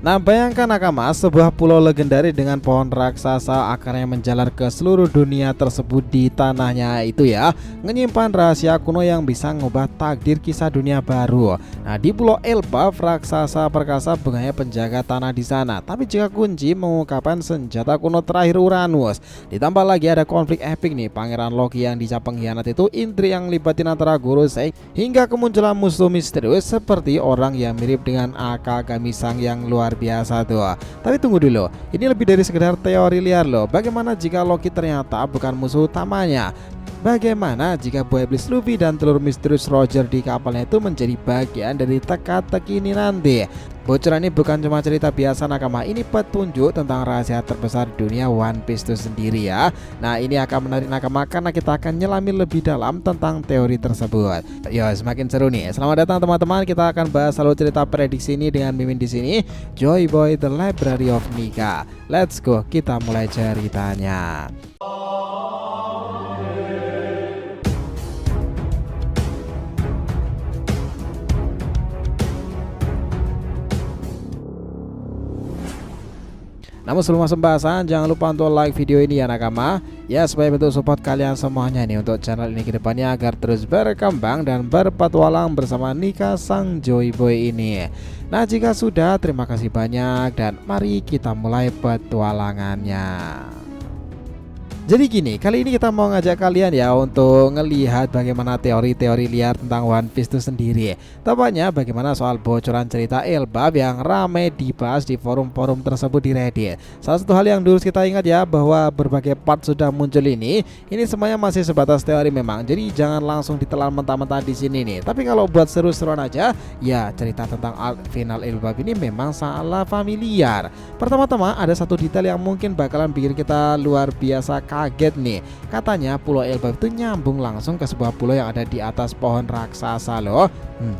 Nah, bayangkan Nakama, sebuah pulau legendaris dengan pohon raksasa akarnya menjalar ke seluruh dunia tersebut di tanahnya itu ya, menyimpan rahasia kuno yang bisa mengubah takdir kisah dunia baru. Nah, di Pulau Elbaf, raksasa perkasa bunganya penjaga tanah di sana. Tapi jika kunci mengungkapkan senjata kuno terakhir Uranus, ditambah lagi ada konflik epik nih, Pangeran Loki yang dicap pengkhianat itu, intrik yang libatin antara guru Sei, hingga kemunculan musuh misterius seperti orang yang mirip dengan Aka Kamisang yang luar biasa tuh. Tapi tunggu dulu, ini lebih dari sekedar teori liar loh. Bagaimana jika Loki ternyata bukan musuh utamanya? Bagaimana jika buah iblis Luffy dan telur misterius Roger di kapalnya itu menjadi bagian dari teka-teki ini nanti? Bocoran ini bukan cuma cerita biasa Nakama, ini petunjuk tentang rahasia terbesar dunia One Piece itu sendiri ya. Nah, ini akan menarik Nakama karena kita akan nyelami lebih dalam tentang teori tersebut. Yo, semakin seru nih. Selamat datang teman-teman, kita akan bahas alur cerita prediksi ini dengan Mimin di sini, Joy Boy The Library of Nika. Let's go, kita mulai ceritanya. Namun sebelum masuk pembahasan, jangan lupa untuk like video ini ya Nakama, ya supaya bentuk support kalian semuanya nih untuk channel ini ke depannya agar terus berkembang dan berpetualang bersama Nika sang Joy Boy ini. Nah, jika sudah, terima kasih banyak dan mari kita mulai petualangannya. Jadi gini, kali ini kita mau ngajak kalian ya untuk ngelihat bagaimana teori-teori liar tentang One Piece itu sendiri. Tepatnya bagaimana soal bocoran cerita Elbaf yang ramai dibahas di forum-forum tersebut di Reddit. Salah satu hal yang dulu kita ingat ya, bahwa berbagai part sudah muncul ini semuanya masih sebatas teori memang. Jadi jangan langsung ditelan mentah-mentah di sini nih. Tapi kalau buat seru-seruan aja, ya cerita tentang arc final Elbaf ini memang sangatlah familiar. Pertama-tama ada satu detail yang mungkin bakalan bikin kita luar biasa kaget nih. Katanya Pulau Elbaf itu nyambung langsung ke sebuah pulau yang ada di atas pohon raksasa loh.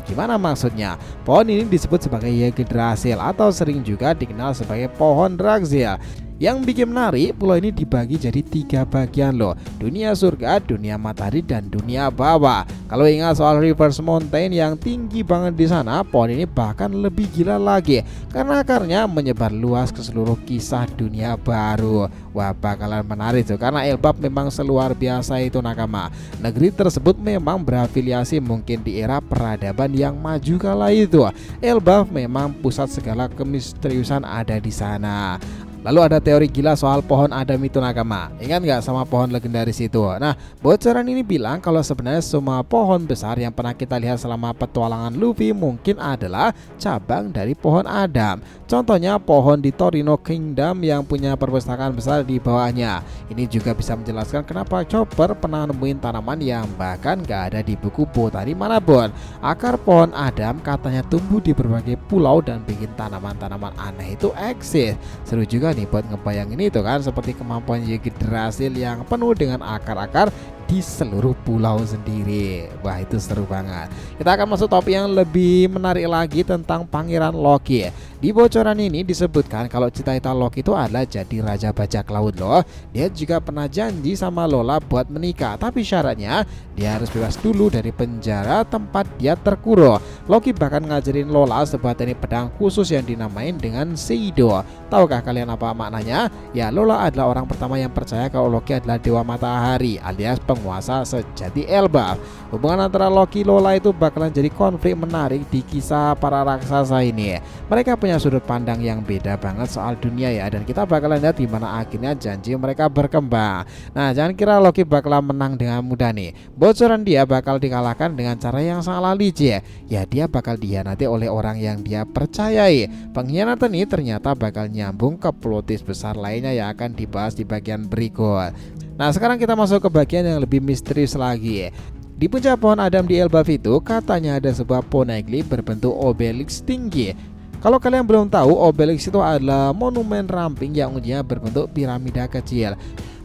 Gimana maksudnya? Pohon ini disebut sebagai Yggdrasil atau sering juga dikenal sebagai pohon Dragzil. Yang bikin menarik, pulau ini dibagi jadi 3 bagian loh, dunia surga, dunia matahari, dan dunia bawah. Kalau ingat soal Reverse Mountain yang tinggi banget di sana, pohon ini bahkan lebih gila lagi karena akarnya menyebar luas ke seluruh kisah dunia baru. Wah, bakalan menarik tuh karena Elbaf memang seluar biasa itu Nakama. Negeri tersebut memang berafiliasi mungkin di era peradaban yang maju kala itu. Elbaf memang pusat segala kemisteriusan ada di sana. Lalu ada teori gila soal pohon Adam itu Nakama. Ingat nggak sama pohon legendaris itu? Nah, bocoran ini bilang kalau sebenarnya semua pohon besar yang pernah kita lihat selama petualangan Luffy mungkin adalah cabang dari pohon Adam. Contohnya pohon di Torino Kingdom yang punya perpustakaan besar di bawahnya. Ini juga bisa menjelaskan kenapa Chopper pernah nemuin tanaman yang bahkan nggak ada di buku botani manapun. Akar pohon Adam katanya tumbuh di berbagai pulau dan bikin tanaman-tanaman aneh itu eksis. Seru juga nih buat ngebayangin itu kan, seperti kemampuan Yggdrasil yang penuh dengan akar-akar di seluruh pulau sendiri. Wah, itu seru banget. Kita akan masuk topik yang lebih menarik lagi tentang Pangeran Loki. Di bocoran ini disebutkan kalau cita-cita Loki itu adalah jadi raja bajak laut loh. Dia juga pernah janji sama Lola buat menikah, tapi syaratnya dia harus bebas dulu dari penjara tempat dia terkurung. Loki bahkan ngajarin Lola sebuah teknik pedang khusus yang dinamain dengan Seido. Tahukah kalian apa maknanya? Ya, Lola adalah orang pertama yang percaya kalau Loki adalah dewa matahari alias penguasa sejati Elbaf. Hubungan antara Loki Lola itu bakalan jadi konflik menarik di kisah para raksasa ini. Mereka punya sudut pandang yang beda banget soal dunia ya, dan kita bakalan lihat gimana akhirnya janji mereka berkembang. Nah, jangan kira Loki bakalan menang dengan mudah nih. Bocoran dia bakal dikalahkan dengan cara yang sangat licik. Ya, dia bakal dihianati oleh orang yang dia percayai. Pengkhianatan ini ternyata bakal nyambung ke plot twist besar lainnya yang akan dibahas di bagian berikut. Nah, sekarang kita masuk ke bagian yang lebih misterius lagi. Di puncak pohon Adam di Elbaf itu katanya ada sebuah poneglyph berbentuk obelisk tinggi. Kalau kalian belum tahu, obelisk itu adalah monumen ramping yang ujungnya berbentuk piramida kecil.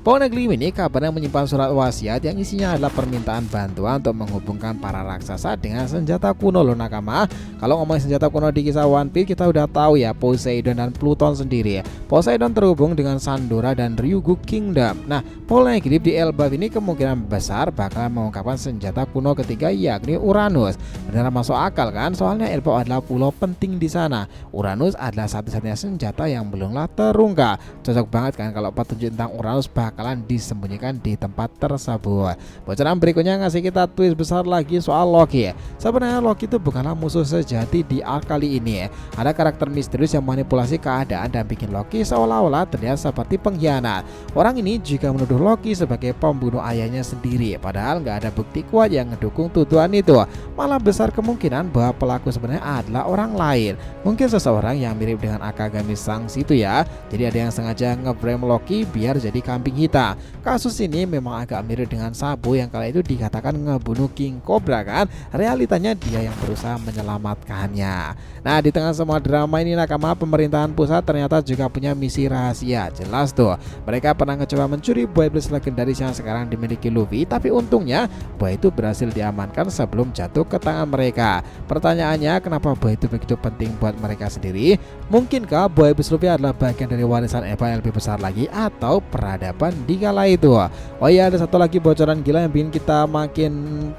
Poneglyph ini kabarnya menyimpan surat wasiat yang isinya adalah permintaan bantuan untuk menghubungkan para raksasa dengan senjata kuno loh nakama. Kalau ngomongin senjata kuno di kisah One Piece, kita udah tahu ya Poseidon dan Pluton sendiri. Poseidon terhubung dengan Sandora dan Ryugu Kingdom. Nah, Poneglyph di Elbaf ini kemungkinan besar bakal mengungkapkan senjata kuno ketiga, yakni Uranus. Benar masuk akal kan? Soalnya Elbaf adalah pulau penting di sana. Uranus adalah satu-satunya senjata yang belumlah terungkap. Cocok banget kan kalau petunjuk tentang Uranus bakalan disembunyikan di tempat tersebut. Bocoran berikutnya ngasih kita twist besar lagi soal Loki. Sebenarnya Loki itu bukanlah musuh sejati di arc kali ini. Ada karakter misterius yang manipulasi keadaan dan bikin Loki seolah-olah terlihat seperti pengkhianat. Orang ini juga menuduh Loki sebagai pembunuh ayahnya sendiri, padahal nggak ada bukti kuat yang mendukung tuduhan itu. Malah besar kemungkinan bahwa pelaku sebenarnya adalah orang lain. Mungkin seseorang yang mirip dengan Akagami Sangs itu ya. Jadi ada yang sengaja nge-frame Loki biar jadi kambing hitam. Kasus ini memang agak mirip dengan Sabo yang kala itu dikatakan ngebunuh King Cobra kan. Realitanya dia yang berusaha menyelamatkannya. Nah, di tengah semua drama ini nakama, pemerintahan pusat ternyata juga punya misi rahasia. Jelas tuh, mereka pernah mencoba mencuri buah iblis legendaris yang sekarang dimiliki Luffy, tapi untungnya buah itu berhasil diamankan sebelum jatuh ke tangan mereka. Pertanyaannya, kenapa buah itu begitu penting buat mereka sendiri? Mungkinkah buah iblis Luffy adalah bagian dari warisan Eva yang lebih besar lagi atau peradaban di kala itu? Oh iya, ada satu lagi bocoran gila yang bikin kita makin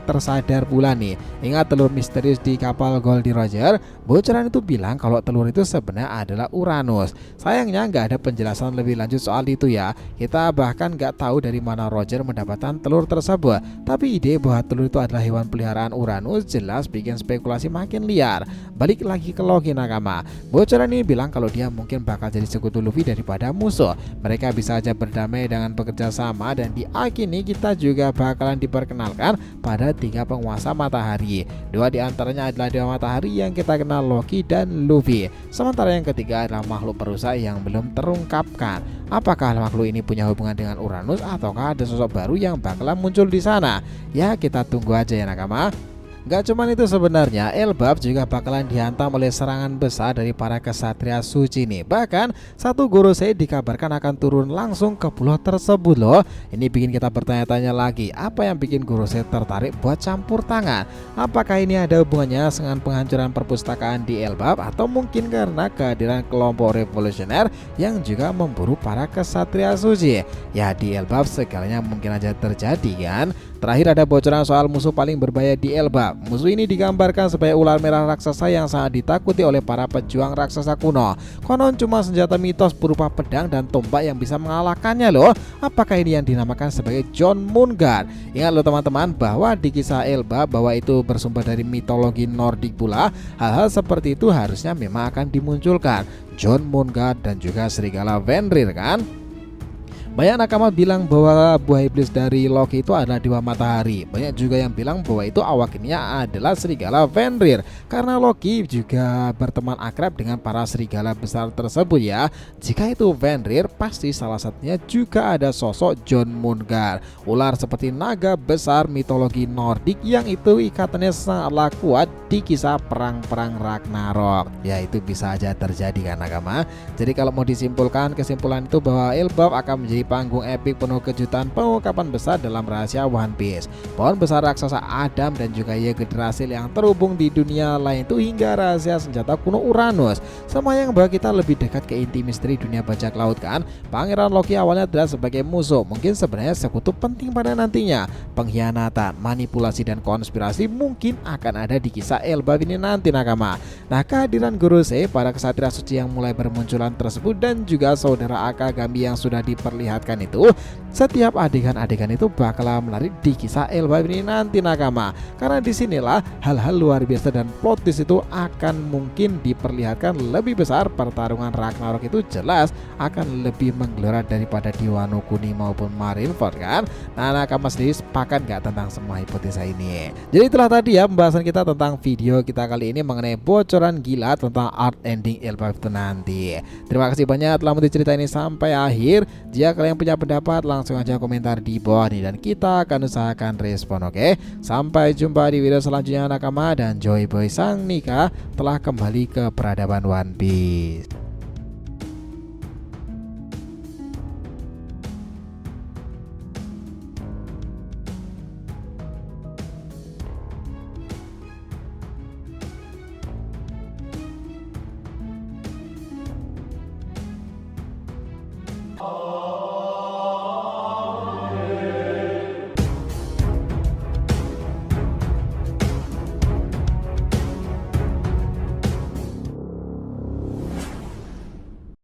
tersadar pula nih. Ingat telur misterius di kapal Goldie Roger? Bocoran itu bilang kalau telur itu sebenarnya adalah Uranus. Sayangnya nggak ada penjelasan lebih lanjut soal itu ya. Kita bahkan nggak tahu dari mana Roger mendapatkan telur tersebut. Tapi ide bahwa telur itu adalah hewan peliharaan Uranus jelas bikin spekulasi makin liar. Balik lagi ke Loki nakama. Bocoran ini bilang kalau dia mungkin bakal jadi sekutu Luffy daripada musuh. Mereka bisa aja berdamai dengan bekerja sama, dan di arc ini kita juga bakalan diperkenalkan pada 3 penguasa matahari. 2 diantaranya adalah dewa matahari yang kita kenal, Loki dan Luffy. Sementara yang ketiga adalah makhluk perusak yang belum terungkapkan. Apakah makhluk ini punya hubungan dengan Uranus ataukah ada sosok baru yang bakalan muncul di sana? Ya, kita tunggu aja ya nakama. Gak cuman itu sebenarnya, Elbaf juga bakalan dihantam oleh serangan besar dari para kesatria suci nih. Bahkan satu Gorosei dikabarkan akan turun langsung ke pulau tersebut loh. Ini bikin kita bertanya-tanya lagi, apa yang bikin Gorosei tertarik buat campur tangan? Apakah ini ada hubungannya dengan penghancuran perpustakaan di Elbaf, atau mungkin karena kehadiran kelompok revolusioner yang juga memburu para kesatria suci? Ya, di Elbaf segalanya mungkin aja terjadi kan. Terakhir ada bocoran soal musuh paling berbahaya di Elbaf. Musuh ini digambarkan sebagai ular merah raksasa yang sangat ditakuti oleh para pejuang raksasa kuno. Konon cuma senjata mitos berupa pedang dan tombak yang bisa mengalahkannya loh. Apakah ini yang dinamakan sebagai John Moonguard? Ingat loh teman-teman, bahwa di kisah Elbaf bahwa itu bersumber dari mitologi Nordik pula. Hal-hal seperti itu harusnya memang akan dimunculkan. John Moonguard dan juga serigala Fenrir kan. Banyak nakama bilang bahwa buah iblis dari Loki itu adalah dewa matahari. Banyak juga yang bilang bahwa itu awak ininya adalah serigala Fenrir, karena Loki juga berteman akrab dengan para serigala besar tersebut ya. Jika itu Fenrir, pasti salah satunya juga ada sosok John Moonguard, ular seperti naga besar mitologi Nordik yang itu ikatannya sangatlah kuat di kisah perang-perang Ragnarok. Ya, itu bisa aja terjadi kan nakama. Jadi kalau mau disimpulkan, kesimpulan itu bahwa Elbaf akan menjadi panggung epik penuh kejutan pengungkapan besar dalam rahasia One Piece. Pohon besar raksasa Adam dan juga Yggdrasil yang terhubung di dunia lain itu, hingga rahasia senjata kuno Uranus. Semua yang membawa kita lebih dekat ke inti misteri dunia bajak laut kan. Pangeran Loki awalnya adalah sebagai musuh, mungkin sebenarnya sekutu penting pada nantinya. Pengkhianatan, manipulasi dan konspirasi mungkin akan ada di kisah Elbaf ini nanti nakama. Nah, kehadiran Gorosei, para kesatria suci yang mulai bermunculan tersebut, dan juga saudara Akagami yang sudah diperlihatkan itu, setiap adegan-adegan itu bakal menarik di kisah Elbaf ini nanti nakama. Karena disinilah hal-hal luar biasa dan plot twist itu akan mungkin diperlihatkan lebih besar. Pertarungan Ragnarok itu jelas akan lebih menggelora daripada di Wano Kuni maupun Marineford kan. Nah, nakama sendiri sepakat gak tentang semua hipotesa ini? Jadi itulah tadi ya pembahasan kita tentang video kita kali ini mengenai bocoran gila tentang art ending Elbaf itu nanti. Terima kasih banyak telah menonton cerita ini sampai akhir. Jika kalian punya pendapat, langsung aja komentar di bawah nih, dan kita akan usahakan respon. Oke, sampai jumpa di video selanjutnya nakama, dan Joy Boy Sang Nika telah kembali ke peradaban One Piece. Oh.